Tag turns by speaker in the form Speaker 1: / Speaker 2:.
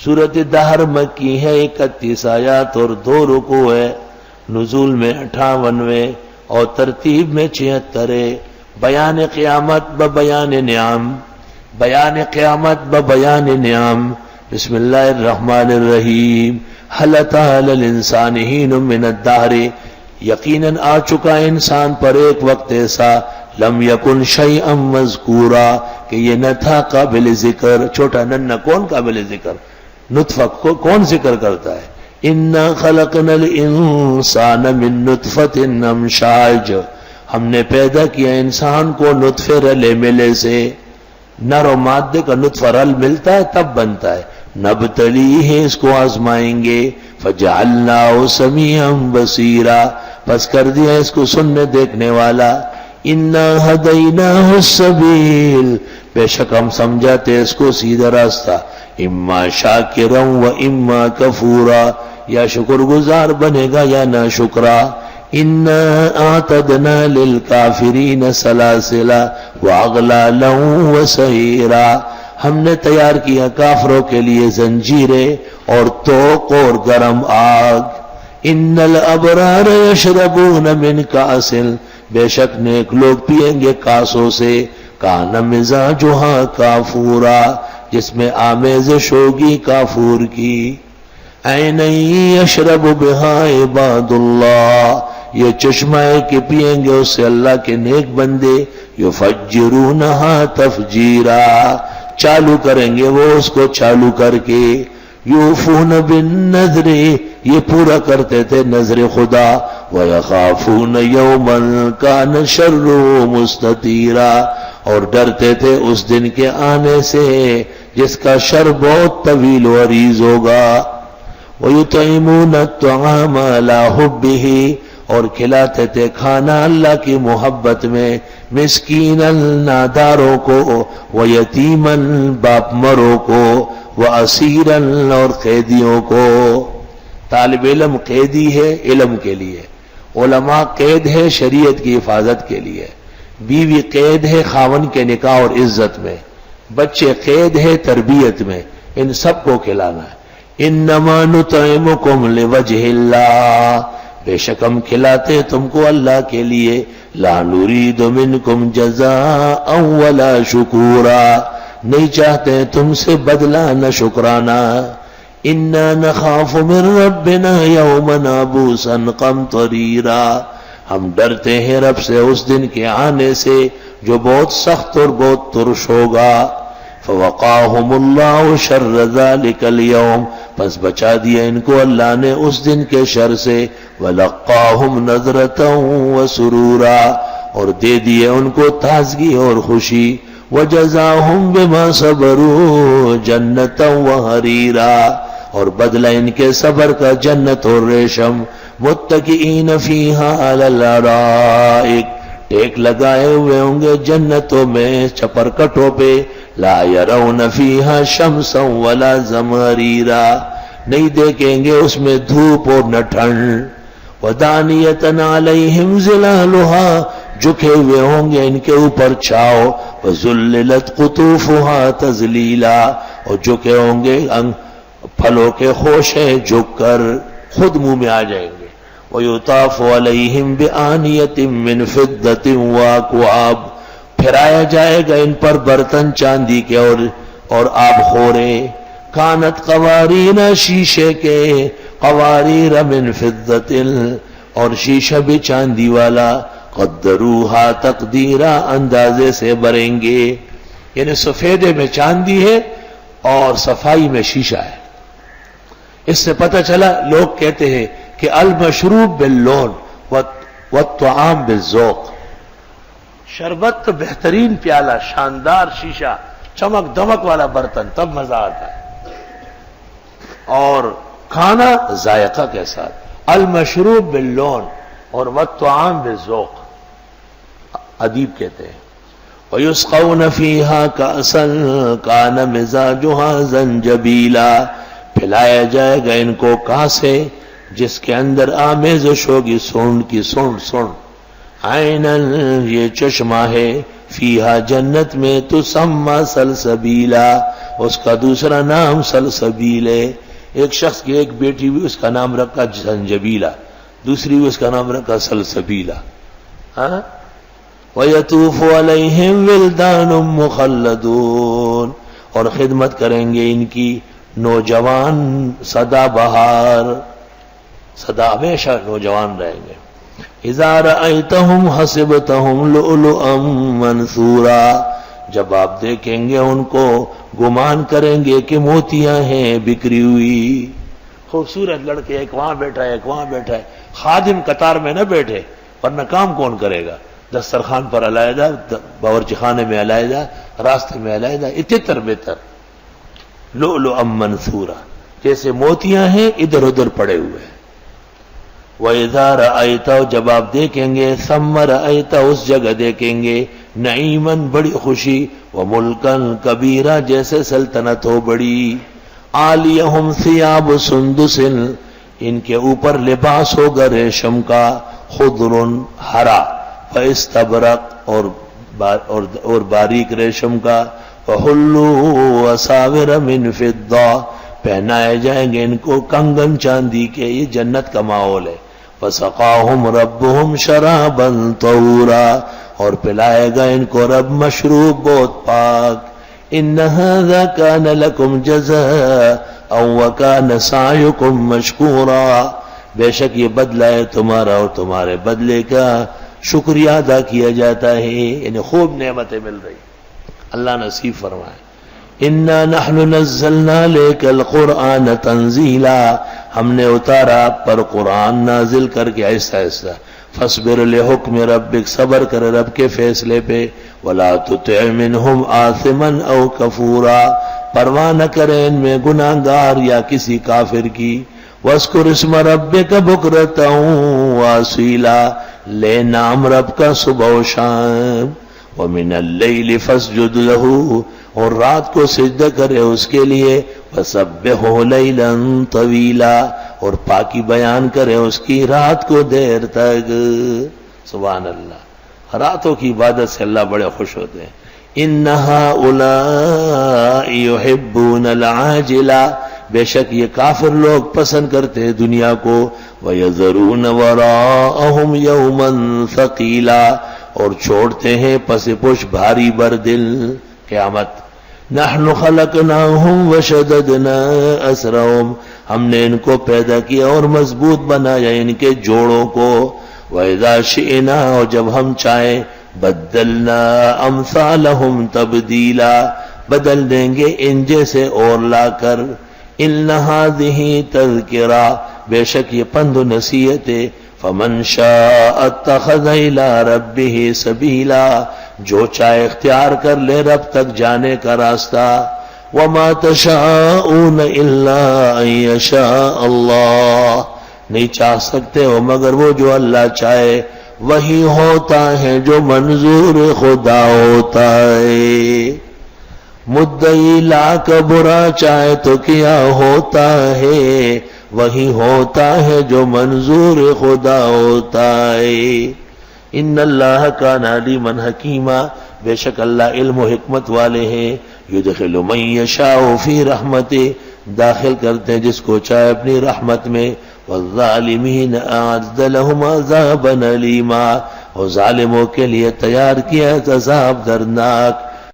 Speaker 1: سورۃ دہر مکی ہے، 31 آیات اور 2 رکوع ہے، نزول میں 58 اور ترتیب میں 76 ہے۔ بیان قیامت بیان نعم، بیان قیامت بیان نعم۔ بسم اللہ الرحمن الرحیم۔ هل اتى على الانسان حين من الدهر، یقیناً آ چکا انسان پر ایک وقت ایسا، لم یکن شیئا مذکورا، کہ یہ نہ تھا قابل ذکر۔ چھوٹا ننھا کون قابل ذکر؟ نطفہ کون ذکر کرتا ہے؟ انا خلقنا الانسان من نطفۃ امشاج، ہم نے پیدا کیا انسان کو نطفے رلے ملے سے۔ نر و مادے کا نطفہ رل ملتا ہے تب بنتا ہے۔ نبتلیہ، اس کو آزمائیں گے۔ فجعلناہ سمیعا بصیرا، پس کر دیا اس کو سننے دیکھنے والا۔ انا ہدیناہ السبیل، بے شک ہم سمجھاتے اس کو سیدھا راستہ۔ اما شاکرا و اما کفورا، یا شکر گزار بنے گا یا نہ شکرا۔ انا اعتدنا للکافرین سلاسلا واغلالا وسعیرا، ہم نے تیار کیا کافروں کے لیے زنجیریں اور توق اور گرم آگ۔ ان الابرار یشربون من کأس، بے شک نیک لوگ پیئیں گے کاسوں سے۔ کان مزاجھا کافورا، جس میں آمیزش ہوگی کافور کی۔ عینا یشرب بہا عباد اللہ، یہ چشمہ ہے کہ پیئیں گے اس سے اللہ کے نیک بندے۔ یفجرونہا تفجیرا، چالو کریں گے وہ اس کو چالو کر کے۔ یوفون بالنذر، یہ پورا کرتے تھے نذر خدا۔ ویخافون یوما کان شرہ مستطیرا، اور ڈرتے تھے اس دن کے آنے سے جس کا شر بہت طویل و عریض ہوگا۔ وَيُطْعِمُونَ الطَّعَامَ عَلَىٰ حُبِّهِ، اور کھلاتے تھے کھانا اللہ کی محبت میں۔ مسکیناً، ناداروں کو، ویتیماً، باپ مروں کو، واسیراً، اور قیدیوں کو۔ طالب علم قیدی ہے علم کے لیے، علماء قید ہے شریعت کی حفاظت کے لیے، بیوی قید ہے خاوند کے نکاح اور عزت میں، بچے قید ہے تربیت میں، ان سب کو کھلانا ہے۔ انما نطعمکم لوجہ اللہ، بے شک ہم کھلاتے تم کو اللہ کے لیے۔ لا نرید منکم جزاء ولا شکورا، نہیں چاہتے تم سے بدلہ نہ شکرانہ۔ انا نخاف من ربنا یوما عبوسا قمطریرا، ہم ڈرتے ہیں رب سے اس دن کے آنے سے جو بہت سخت اور بہت ترش ہوگا۔ فوقاہم اللہ شر ذلک اليوم، پس بچا دیا ان کو اللہ نے اس دن کے شر سے۔ وَلَقَّاهُمْ نَضْرَةً وَسُرُورًا، اور دے دیے ان کو تازگی اور خوشی۔ وَجَزَاهُمْ بِمَا صَبَرُوا جَنَّةً وَحَرِيرًا، اور بدلہ ان کے صبر کا جنت اور ریشم۔ مُتَّكِئِينَ فِيهَا عَلَى الْأَرَائِكِ، ٹیک لگائے ہوئے ہوں گے جنتوں میں چپرکٹوں پہ۔ لا يرون فيها شمسا ولا زمهريرا، نہیں دیکھیں گے اس میں دھوپ اور نہ ٹھنڈ۔ ودانیۃ علیہم ظلالها، جھکے ہوئے ہوں گے ان کے اوپر چھاؤ۔ وذللت قطوفها تذلیلا، اور جھکے ہوں گے پھلوں کے خوشے جھک کر خود منہ میں آ جائیں گے۔ ویطاف علیہم بآنیۃ من فضۃ واکواب، پھرایا جائے گا ان پر برتن چاندی کے اور آب خورے۔ کانت قوارین، شیشے کے، قواریر من فضۃ، اور شیشہ بھی چاندی والا۔ قدروہا تقدیرا، اندازے سے بھریں گے، یعنی سفیدے میں چاندی ہے اور صفائی میں شیشہ ہے۔ اس سے پتہ چلا لوگ کہتے ہیں کہ المشروب باللون والطعام بالذوق، شربت تو بہترین پیالہ، شاندار شیشہ، چمک دمک والا برتن، تب مزہ آتا ہے، اور کھانا ذائقہ کے ساتھ۔ المشروب باللون اور والطعام بالذوق، ادیب کہتے ہیں۔ وَيُسْقَوْنَ فِيهَا كَأْسًا كَانَ مِزَاجُهَا زَنْجَبِيلًا، پلایا جائے گا ان کو کاسے جس کے اندر آمیزش ہوگی سونڈ کی، سونڈ۔ عیناً، یہ چشمہ ہے، فیہا جنت میں تسمى سلسبیلا، اس کا دوسرا نام سلسبیل ہے. ایک شخص کی ایک بیٹی بھی اس کا نام رکھا زنجبیلا، دوسری بھی اس کا نام رکھا سلسبیلا. ہاں وَيَطُوفُ عَلَيْهِمْ وِلْدَانٌ مُخَلَّدُونَ، اور خدمت کریں گے ان کی نوجوان سدا بہار، سدا ہمیشہ نوجوان رہیں گے. اِذَا رَأَيْتَهُمْ حَسِبْتَهُمْ لُؤْلُؤًا مَنْثُورًا، جب آپ دیکھیں گے ان کو گمان کریں گے کہ موتیاں ہیں بکھری ہوئی. خوبصورت لڑکے، ایک وہاں بیٹھا ہے ایک وہاں بیٹھا ہے، خادم قطار میں نہ بیٹھے ورنہ کام کون کرے گا. دسترخوان پر علیحدہ، باورچی خانے میں علیحدہ، راستے میں علیحدہ، اتر بہتر. لؤلؤا منثورا، جیسے موتیاں ہیں ادھر ادھر پڑے ہوئے. وَإِذَا رَأَيْتَ، جب آپ دیکھیں گے، ثَمَّ رَأَيْتَ، اس جگہ دیکھیں گے، نعیماً بڑی خوشی، وَمُلْكًا کبیرہ، جیسے سلطنت ہو بڑی. عَالِيَهُمْ ثِيَابُ سُنْدُسٍ، ان کے اوپر لباس ہوگا ریشم کا، خضر ہرا، فاستبرق، اور باریک ریشم کا، وَحُلُّوا أَسَاوِرَ مِنْ فِضَّةٍ، پہنائے جائیں گے ان کو کنگن چاندی کے. یہ جنت کا ماحول ہے. وَسَقَاهُمْ رَبُّهُمْ شَرَابًا طَهُورًا، اور پلائے گا ان کو رب مشروب بہت پاک. إِنَّ هَذَا كَانَ لَكُمْ جَزَاءً وَكَانَ سَعْيُكُمْ مَشْكُورًا، بے شک یہ بدلہ ہے تمہارا اور تمہارے بدلے کا شکریہ ادا کیا جاتا ہے. یعنی خوب نعمتیں مل رہی، اللہ نصیب فرمائے. اِنَّا نَحْنُ نَزَّلْنَا عَلَيْكَ الْقُرْآنَ تَنزِيلًا، ہم نے اتارا آپ پر قرآن نازل کر کے آہستہ آہستہ. فَاصْبِرْ لِحُکْمِ رَبِّكَ، صبر کر رب کے فیصلے پہ. وَلَا تُطِعْ مِنْهُمْ آثِمًا أَوْ كَفُورًا، پرواہ نہ کریں ان میں گناہ گار یا کسی کافر کی. وَاذْكُرِ اسْمَ رَبِّكَ بُكْرَةً وَأَصِيلًا، لے نام رب کا صبح و شام. وَمِنَ اللَّيْلِ فَاسْجُدْ لَهُ، اور رات کو سجدہ کرے اس کے لیے. وَسَبِّحْهُ لَيْلًا طَوِيلًا، اور پاکی بیان کرے اس کی رات کو دیر تک. سبحان اللہ، راتوں کی عبادت سے اللہ بڑے خوش ہوتے ہیں. إِنَّ هَؤُلَاءِ يُحِبُّونَ الْعَاجِلَةَ، بے شک یہ کافر لوگ پسند کرتے ہیں دنیا کو. وَيَذَرُونَ وَرَاءَهُمْ يَوْمًا ثَقِيلًا، اور چھوڑتے ہیں پس پش بھاری بر دل قیامت. نَحْنُ خَلَقْنَاهُمْ وَشَدَدْنَا أَسْرَهُمْ، ہم نے ان کو پیدا کیا اور مضبوط بنایا ان کے جوڑوں کو. وَإِذَا شِئْنَا، اور جب ہم چاہیں، بَدَّلْنَا أَمْثَالَهُمْ تَبْدِيلًا، بدل دیں گے ان جیسے اور لا کر. إِنَّ هَذِهِ تَذْكِرَةٌ، بے شک یہ پند و نصیحت ہے. فَمَنْ شَاءَ اتَّخَذَ إِلَىٰ رَبِّهِ سَبِيلًا، جو چاہے اختیار کر لے رب تک جانے کا راستہ. وَمَا تَشَاءُونَ إِلَّا أَن يَشَاءَ اللَّهُ، نہیں چاہ سکتے ہو مگر وہ جو اللہ چاہے. وہی ہوتا ہے جو منظور خدا ہوتا ہے. مدعی لاکھ برا چاہے تو کیا ہوتا ہے، وہی ہوتا ہے جو منظور خدا ہوتا ہے. ان اللہ کان علیما حکیما، بے شک اللہ علم و حکمت والے ہیں. یدخل من یشاء فی رحمتہ، داخل کرتے ہیں جس کو چاہے اپنی رحمت میں. والظالمین اعد لهم عذابا علیما، اور ظالموں کے لیے تیار کیا عذاب دردناک.